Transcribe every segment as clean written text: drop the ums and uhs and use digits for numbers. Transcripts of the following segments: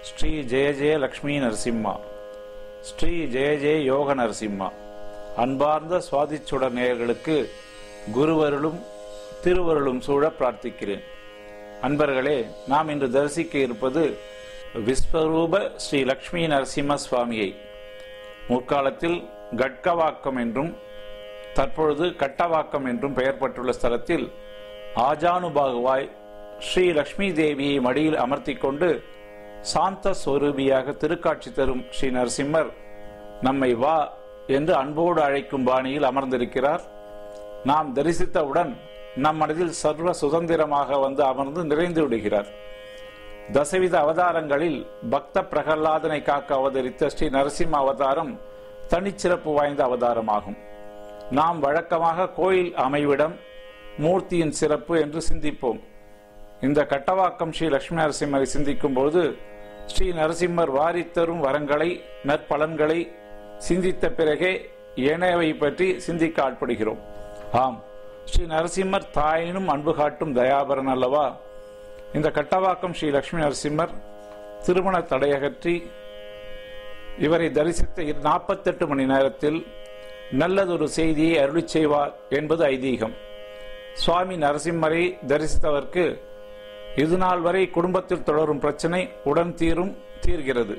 ஸ்ரீ ஜெய ஜெய லக்ஷ்மி நரசிம்மா, ஸ்ரீ ஜெய ஜெய யோக நரசிம்மா. அன்பார்ந்த சுவாதிச்சுடர் நேயர்களுக்கு குருவருளும் திருவருளும் சூழ பிரார்த்திக்கிறேன். அன்பர்களே, நாம் இன்று தரிசிக்க இருப்பது விஸ்வரூப ஸ்ரீ லக்ஷ்மி நரசிம்ம சுவாமியை. முற்காலத்தில் கட்கவாக்கம் என்றும் தற்பொழுது கட்டவாக்கம் என்றும் பெயர் பெற்றுள்ள ஸ்தலத்தில் ஆஜானுபாகுவாய் ஸ்ரீ லக்ஷ்மி தேவியை மடியில் அமர்த்தி கொண்டு சாந்த ஸ்வரூபியாக திருக்காட்சி தரும் ஸ்ரீ நரசிம்மர் நம்மை வா என்று அன்போடு அழைக்கும் பாணியில் அமர்ந்திருக்கிறார். நாம் தரிசித்தவுடன் நம் மனதில் சர்வ சுதந்திரமாக வந்து அமர்ந்து நிறைந்து விடுகிறார். தசவித அவதாரங்களில் பக்த பிரகலாதனை காக்க அவதரித்த ஸ்ரீ நரசிம்ம அவதாரம் தனிச்சிறப்பு வாய்ந்த அவதாரமாகும். நாம் வழக்கமாக கோயில் அமைவிடம், மூர்த்தியின் சிறப்பு என்று சிந்திப்போம். இந்த கட்டவாக்கம் ஸ்ரீ லட்சுமி நரசிம்மரை சிந்திக்கும் போது ஸ்ரீ நரசிம்மர் வாரித்தரும் வரங்களை, நற்பலன்களை சிந்தித்த பிறகே ஏனையவை பற்றி சிந்திக்க ஆட்படுகிறோம். ஆம், ஸ்ரீ நரசிம்மர் தாயினும் அன்பு காட்டும் தயாபரன் அல்லவா? இந்த கட்டவாக்கம் ஸ்ரீ லட்சுமி நரசிம்மர் திருமண தடையகற்றி இவரை தரிசித்த 48 மணி நேரத்தில் நல்லதொரு செய்தியை அருளி செய்வார் என்பது ஐதீகம். சுவாமி நரசிம்மரை தரிசித்தவர்க்கு இதுநாள் வரை குடும்பத்தில் தொடரும் பிரச்சனை உடன் தீர்கிறது.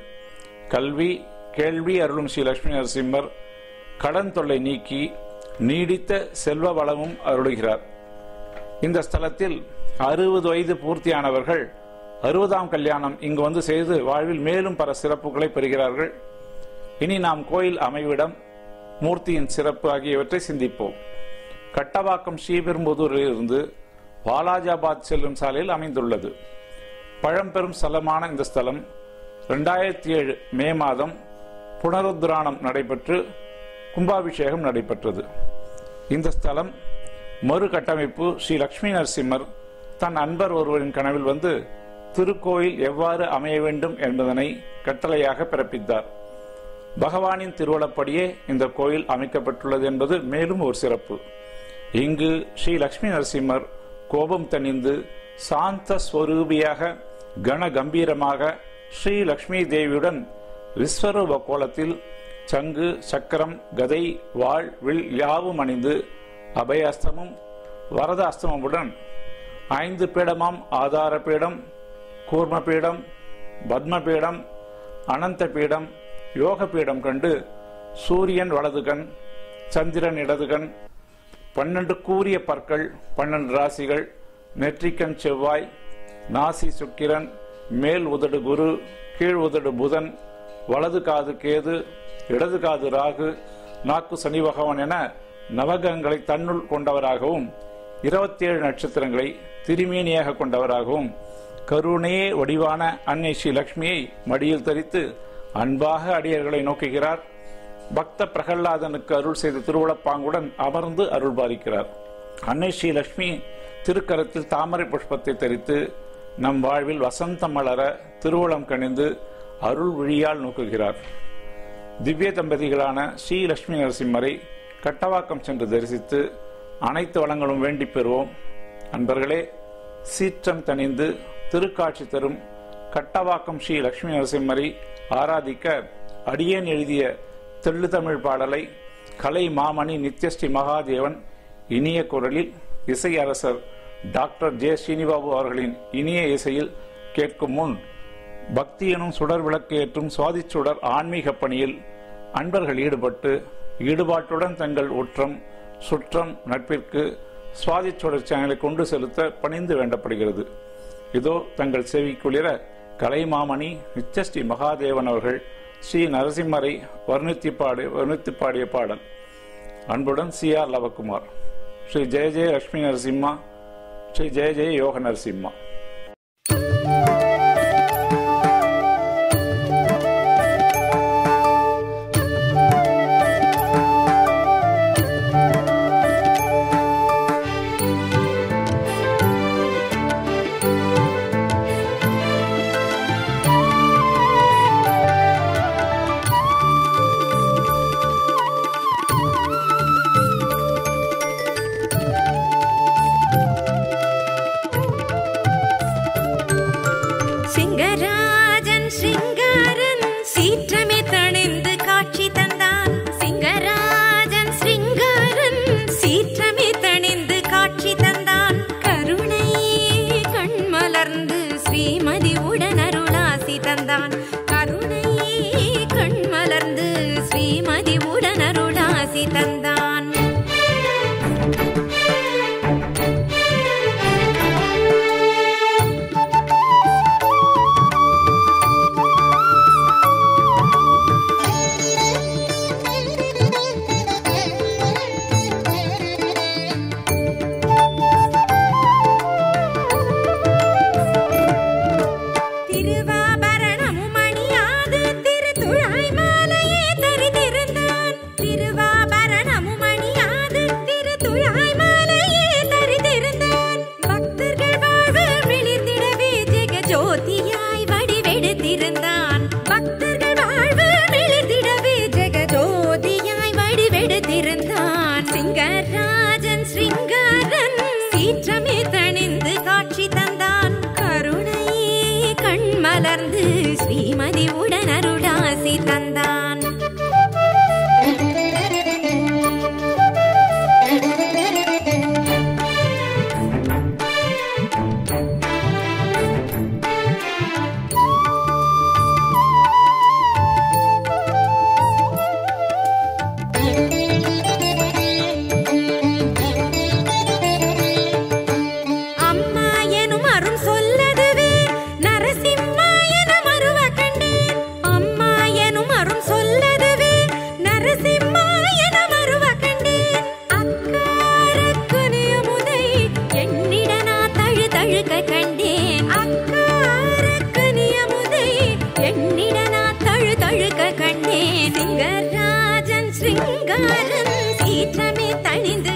கல்வி கேள்வி அருளும் ஸ்ரீ லட்சுமி நரசிம்மர் கடன் தொல்லை நீக்கி நீடித்த செல்வ வளமும் அருளுகிறார். இந்த ஸ்தலத்தில் 60 வயது பூர்த்தியானவர்கள் 60ஆம் கல்யாணம் இங்கு வந்து செய்து வாழ்வில் மேலும் பல சிறப்புகளை பெறுகிறார்கள். இனி நாம் கோயில் அமைவிடம், மூர்த்தியின் சிறப்பு ஆகியவற்றை சிந்திப்போம். கட்டவாக்கம் ஸ்ரீபெரும்புதூரில் இருந்து வாலாஜாபாத் செல்லும் சாலையில் அமைந்துள்ளது. பழம்பெரும் ஸ்தலமான இந்த ஸ்தலம் 2007 மே மாதம் புனருத்ராணம் நடைபெற்று கும்பாபிஷேகம் நடைபெற்றது. இந்த ஸ்தலம் மறு கட்டமைப்பு ஸ்ரீ லட்சுமி நரசிம்மர் தன் அன்பர் ஒருவரின் கனவில் வந்து திருக்கோயில் எவ்வாறு அமைய வேண்டும் என்பதனை கட்டளையாக பிறப்பித்தார். பகவானின் திருவளப்படியே இந்த கோயில் அமைக்கப்பட்டுள்ளது என்பது மேலும் ஒரு சிறப்பு. இங்கு ஸ்ரீ லட்சுமி நரசிம்மர் கோபம் தணிந்து சாந்த ஸ்வரூபியாக கன கம்பீரமாக ஸ்ரீ லட்சுமி தேவியுடன் விஸ்வரூப கோலத்தில் சங்கு, சக்கரம், கதை, வாழ், வில் யாவும் அணிந்து அபயாஸ்தமும் வரத அஸ்தமுடன் 5 பீடமாம் ஆதார பீடம், கூர்ம பீடம், பத்ம பீடம், அனந்த பீடம், யோக பீடம் கண்டு சூரியன் வலது கண், சந்திரன் இடது கண், 12 கூரிய பற்கள், 12 ராசிகள், நெற்றிக்கண் செவ்வாய், நாசி சுக்கிரன், மேல் உதடு குரு, கீழ் உதடு புதன், வலது காது கேது, இடது காது ராகு, நாக்கு சனி பகவான் என நவகங்களை தன்னுள் கொண்டவராகவும் 27 நட்சத்திரங்களை திருமேனியாக கொண்டவராகவும் கருணையே வடிவான அன்னை ஸ்ரீ லட்சுமியை மடியில் தரித்து அன்பாக அடியர்களை நோக்குகிறார். பக்த பிரகலாதனுக்கு அருள் செய்த திருவுளப்பாங்குடன் அமர்ந்து அருள் பாலிக்கிறார். அன்னை ஸ்ரீ லட்சுமி திருக்கரத்தில் தாமரை புஷ்பத்தை தரித்து நம் வாழ்வில் வசந்தம் மலர திருவுளம் கணிந்து அருள் விழியால் நோக்குகிறார். திவ்ய தம்பதிகளான ஸ்ரீ லட்சுமி நரசிம்மரை கட்டவாக்கம் சென்று தரிசித்து அனைத்து வளங்களும் வேண்டி பெறுவோம். அன்பர்களே, சீற்றம் தணிந்து திருக்காட்சி தரும் கட்டவாக்கம் ஸ்ரீ லட்சுமி நரசிம்மரை ஆராதிக்க அடியேன் எழுதிய தெள்ளு தமிழ் பாடலை கலை மாமணி நித்யஸ்ரீ மகாதேவன் இனிய குரலில் இசை அரசர் டாக்டர் ஜே ஸ்ரீனிவாபு அவர்களின் இனிய இசையில் கேட்கும் முன் பக்தி எனும் சுடர் விளக்கு ஏற்றும் சுவாதிச்சுடர் ஆன்மீக பணியில் அன்பர்கள் ஈடுபாட்டுடன் தங்கள் சுற்றம் நட்பிற்கு சுவாதிச்சுடர் சேனலை கொண்டு செலுத்த பணிந்து வேண்டப்படுகிறது. இதோ தங்கள் செவிக்குளிர கலைமாமணி நித்யஸ்ரீ மகாதேவன் அவர்கள் ஸ்ரீ நரசிம்மரை வர்ணித்து பாடிய பாடல். அன்புடன் CR லவகுமார். ஸ்ரீ ஜெய ஜெய லட்சுமி நரசிம்மா, ஸ்ரீ ஜெய ஜெய யோக நரசிம்மா. சிங்காரன் சீற்றமே தணிந்து காட்சி தந்தான். சிங்கராஜன் சிங்காரன் சீற்றமே தணிந்து காட்சி தந்தான். கருணை கண் மலர்ந்து ஸ்ரீமதி உடனருளாசி தந்தான். கருணை கண் மலர்ந்து ஸ்ரீமதி உடனருளாசி தந்தான். சிங்கராஜன் சிங்காரன் சீற்றமே தணிந்து காட்சி தந்தான். கருணை கண் மலர்ந்து ஸ்ரீமதி உடனருளாசி தந்தான். சிங்கராஜன் சிங்காரன் சீற்றமே தணிந்து